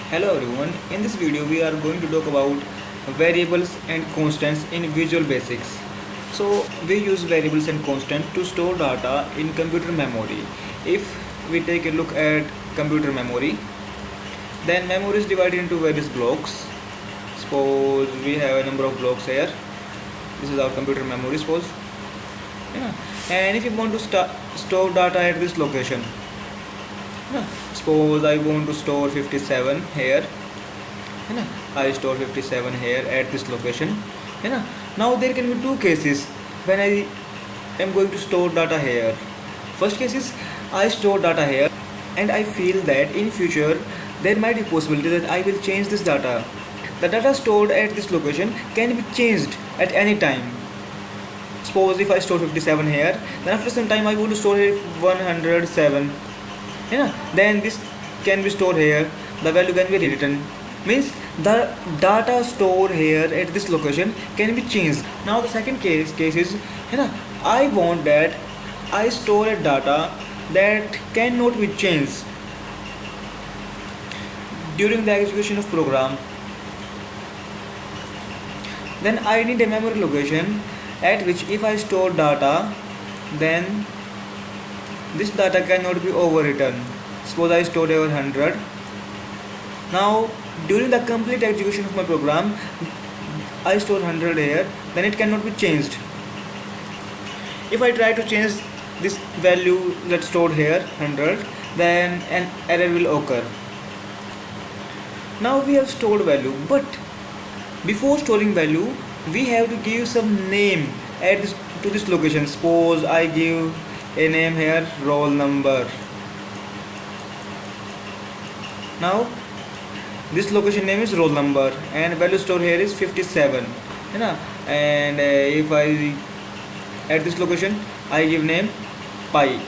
Hello everyone, in this video we are going to talk about variables and constants in Visual Basics. So we use variables and constants to store data in computer memory. If we take a look at computer memory, then memory is divided into various blocks. Suppose we have a number of blocks here. This is our computer memory, suppose. Yeah. And if you want to store data at this location, yeah. Suppose I want to store 57 here, yeah. I store 57 here at this location, yeah. Now there can be two cases when I am going to store data here. First case is I store data here and I feel that in future there might be possibility that I will change this data. The data stored at this location can be changed at any time. Suppose if I store 57 here, then after some time I want to store here 107, yeah. Then this can be stored here, the value can be rewritten, means the data stored here at this location can be changed. Now the second case is, yeah, I want that I store a data that cannot be changed during the execution of program. Then I need a memory location at which if I store data, then this data cannot be overwritten. Suppose I stored over 100. Now during the complete execution of my program, I store 100 here, then it cannot be changed. If I try to change this value that's stored here 100, then an error will occur. Now we have stored value, but before storing value we have to give some name at to this location. Suppose I give a name here, roll number. Now this location name is roll number and value stored here is 57, you know. And if I at this location I give name pi,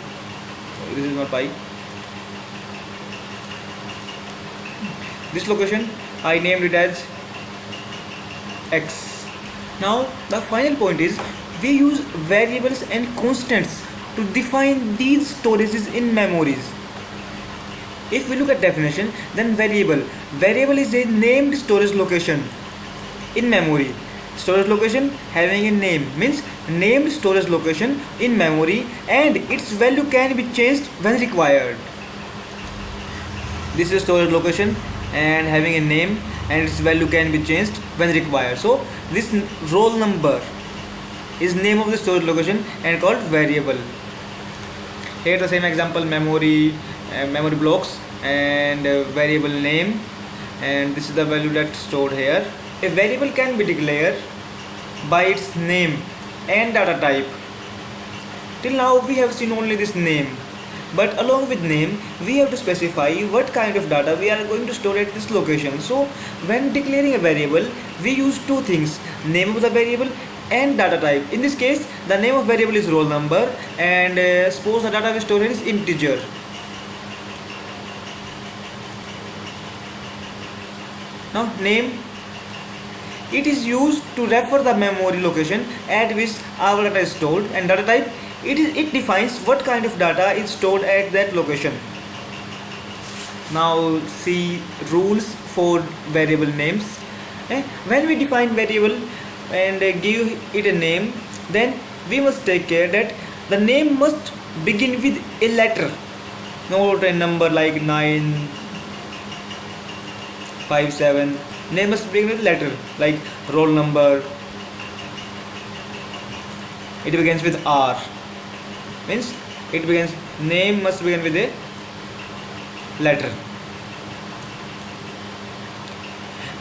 this is not pi. This location I named it as x. Now the final point is we use variables and constants to define these storages in memories. If we look at definition, then variable is a named storage location in memory. Storage location having a name means named storage location in memory, and its value can be changed when required. This is storage location and having a name, and its value can be changed when required. So this roll number is name of the storage location and called variable. Here the same example, memory blocks and variable name, and this is the value that's stored here. A variable can be declared by its name and data type. Till now we have seen only this name, but along with name we have to specify what kind of data we are going to store at this location. So when declaring a variable we use two things, name of the variable and data type. In this case the name of variable is roll number, and suppose the data we store here is integer. Now name, it is used to refer the memory location at which our data is stored, and data type, it defines what kind of data is stored at that location. Now see rules for variable names. When we define variable and give it a name, then we must take care that the name must begin with a letter, not a number like 957. Name must begin with letter like roll number. It begins with R, means name must begin with a letter.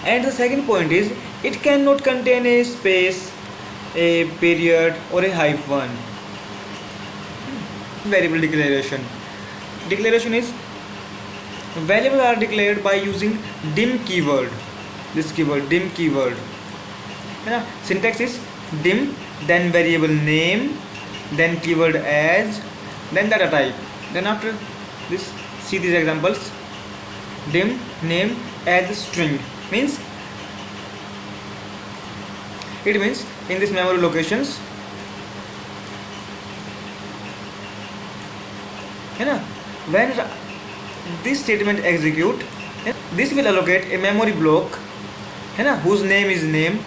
And the second point is it cannot contain a space, a period or a hyphen. Variable declaration is variables are declared by using dim keyword. This keyword, dim keyword. Syntax is dim, then variable name, then keyword as, then data type. Then after this, see these examples. Dim, name, as string means, it means in this memory locations, when this statement execute, This will allocate a memory block, है ना, whose name is name,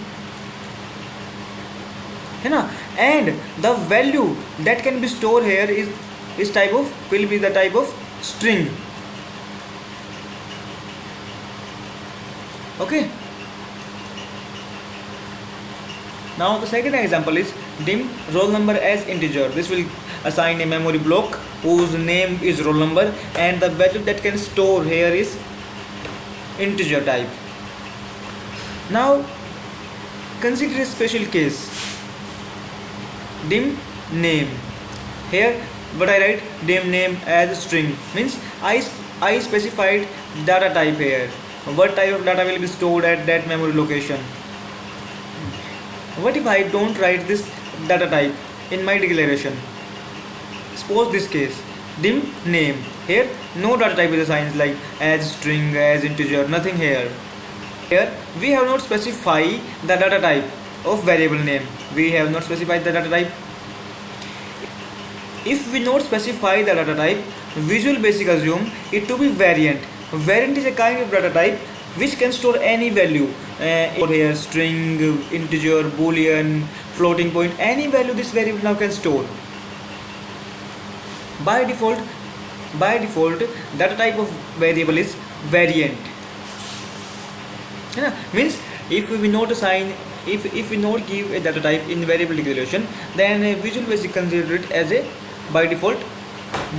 है ना, and the value that can be stored here is type of will be the type of string. Okay. Now the second example is dim roll number as integer. This will assign a memory block whose name is roll number and the value that can store here is integer type. Now consider a special case. Dim name. Here what I write dim name as string means I specified data type here. What type of data will be stored at that memory location. What if I don't write this data type in my declaration? Suppose this case dim name. Here no data type is assigned like as string, as integer, nothing here. Here we have not specified the data type of variable name. We have not specified the data type. If we not specify the data type, Visual Basic assume it to be variant. Variant is a kind of data type which can store any value. Here string, integer, boolean, floating point, any value this variable now can store. By default data type of variable is variant. Means if we not assign, if we not give a data type in variable declaration, then Visual Basic consider it as a by default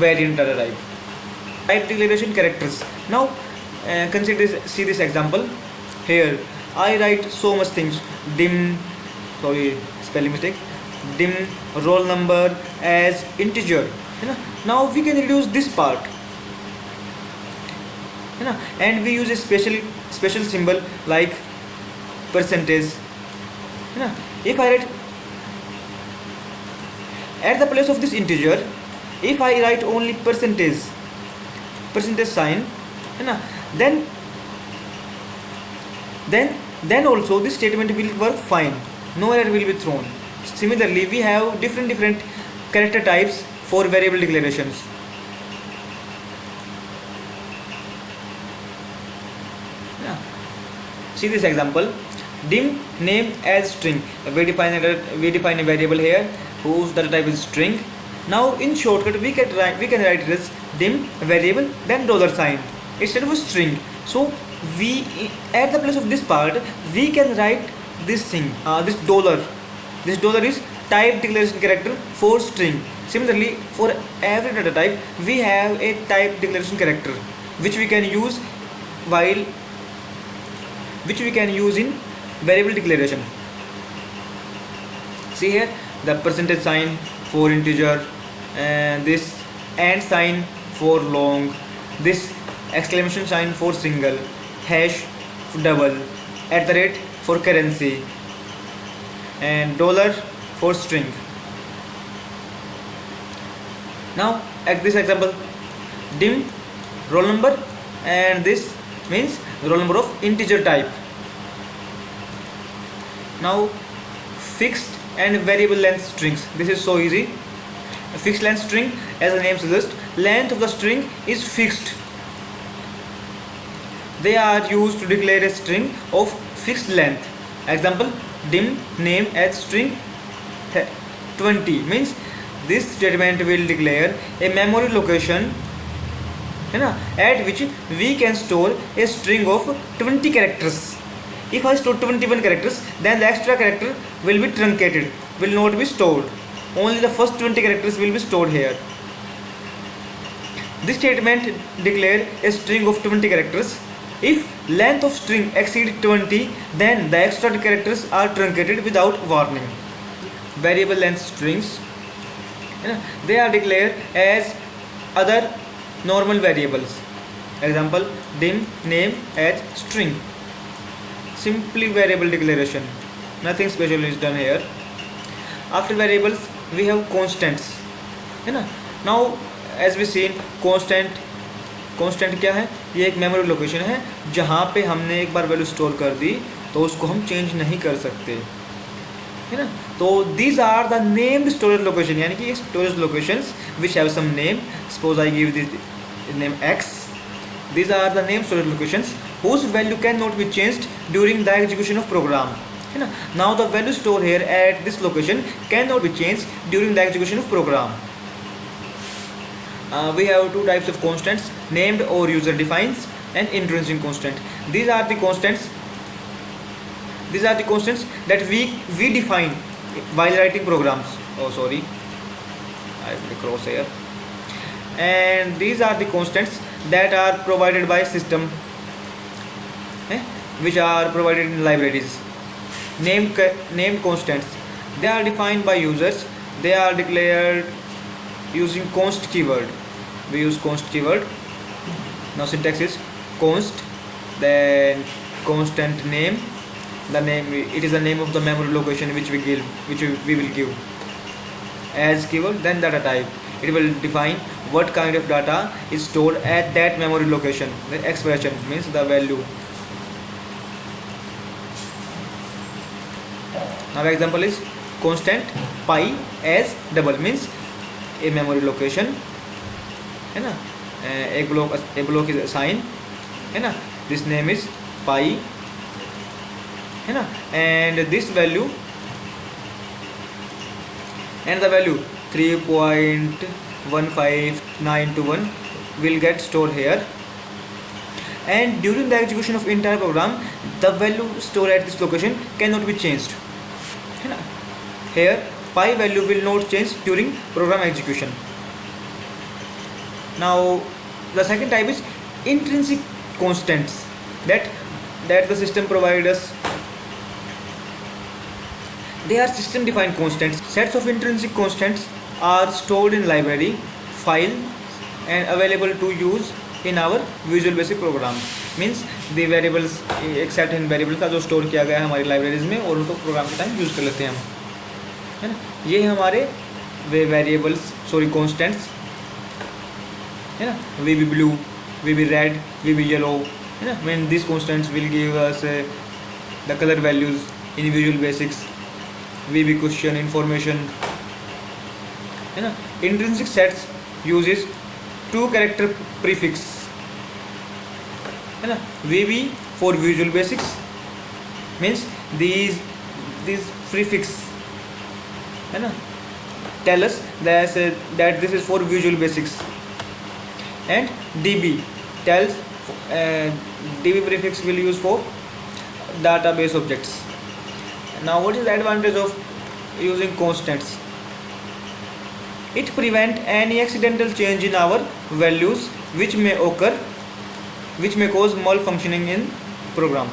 variant data type. Type declaration characters. Now see this example. Here I write so much things. Dim, sorry, spelling mistake. Dim roll number as integer. Now we can reduce this part. And we use a special symbol like percentage. If I write at the place of this integer, if I write only percentage sign, then also this statement will work fine. No error will be thrown. Similarly, we have different character types for variable declarations. See this example. Dim name as string. We define a variable here whose data type is string. Now in shortcut we can write it as dim variable then $sign instead of a string. So we at the place of this part we can write this thing, this dollar. This dollar is type declaration character for string. Similarly, for every data type we have a type declaration character which we can use in variable declaration. See here the percentage sign for integer, and this and sign for long, this exclamation sign for single, hash double, at the rate for currency, and dollar for string. Now at this example, dim roll number, and this means roll number of integer type. Now fixed and variable length strings. This is so easy. A fixed length string, as the name suggests, length of the string is fixed. They are used to declare a string of fixed length. Example, dim name as string 20 means this statement will declare a memory location at which we can store a string of 20 characters. If I store 21 characters, then the extra character will be truncated, will not be stored. Only the first 20 characters will be stored here. This statement declares a string of 20 characters. If length of string exceeds 20, then the extra characters are truncated without warning. Variable length strings, they are declared as other normal variables. Example, dim name as string. Simply variable declaration, nothing special is done here. After variables we have constants. Now as we seen, constant क्या है? ये एक memory location है जहाँ पे हमने एक बार value store कर दी तो उसको हम चेंज नहीं कर सकते, है ना. तो these are the named storage location, यानी कि storage locations which have some name. Suppose I give this name x These are the name storage locations whose value cannot be changed during the execution of program. है ना. Now the value stored here at this location cannot be changed during the execution of program. We have two types of constants, named or user defines, and intrinsic constant. These are the constants that we define while writing programs. Oh sorry, I will cross here. And these are the constants that are provided by system, which are provided in libraries. Named constants, they are defined by users. They are declared using const keyword. We use const keyword. Now syntax is const, then constant name. The name, it is the name of the memory location which we will give as keyword. Then data type, it will define what kind of data is stored at that memory location. The expression means the value. Now example is constant pi as double, means a memory location, है ना. A block is assigned, है ना. This name is pi, है ना, and this value and the value 3.15921 will get stored here, and during the execution of entire program the value stored at this location cannot be changed, है ना. Here pi value will not change during program execution. Now the second type is intrinsic constants that the system provides us. They are system defined constants. Sets of intrinsic constants are stored in library file and available to use in our Visual Basic program. Means the variables, एक set in variable का जो store किया गया है हमारी libraries में, और उनको program के time use कर लेते हैं हम, है ना. ये हमारे वे variables, constants, है ना. VB blue, VB red, VB yellow, है ना. When these constants will give us the color values in Visual Basics, VB question information, है ना. Intrinsic sets uses two character prefix, है ना. VB for Visual Basics means these prefix, है ना, tell us that this is for Visual Basics, and DB tells DB prefix will use for database objects. Now what is the advantage of using constants? It prevents any accidental change in our values which may cause malfunctioning in program.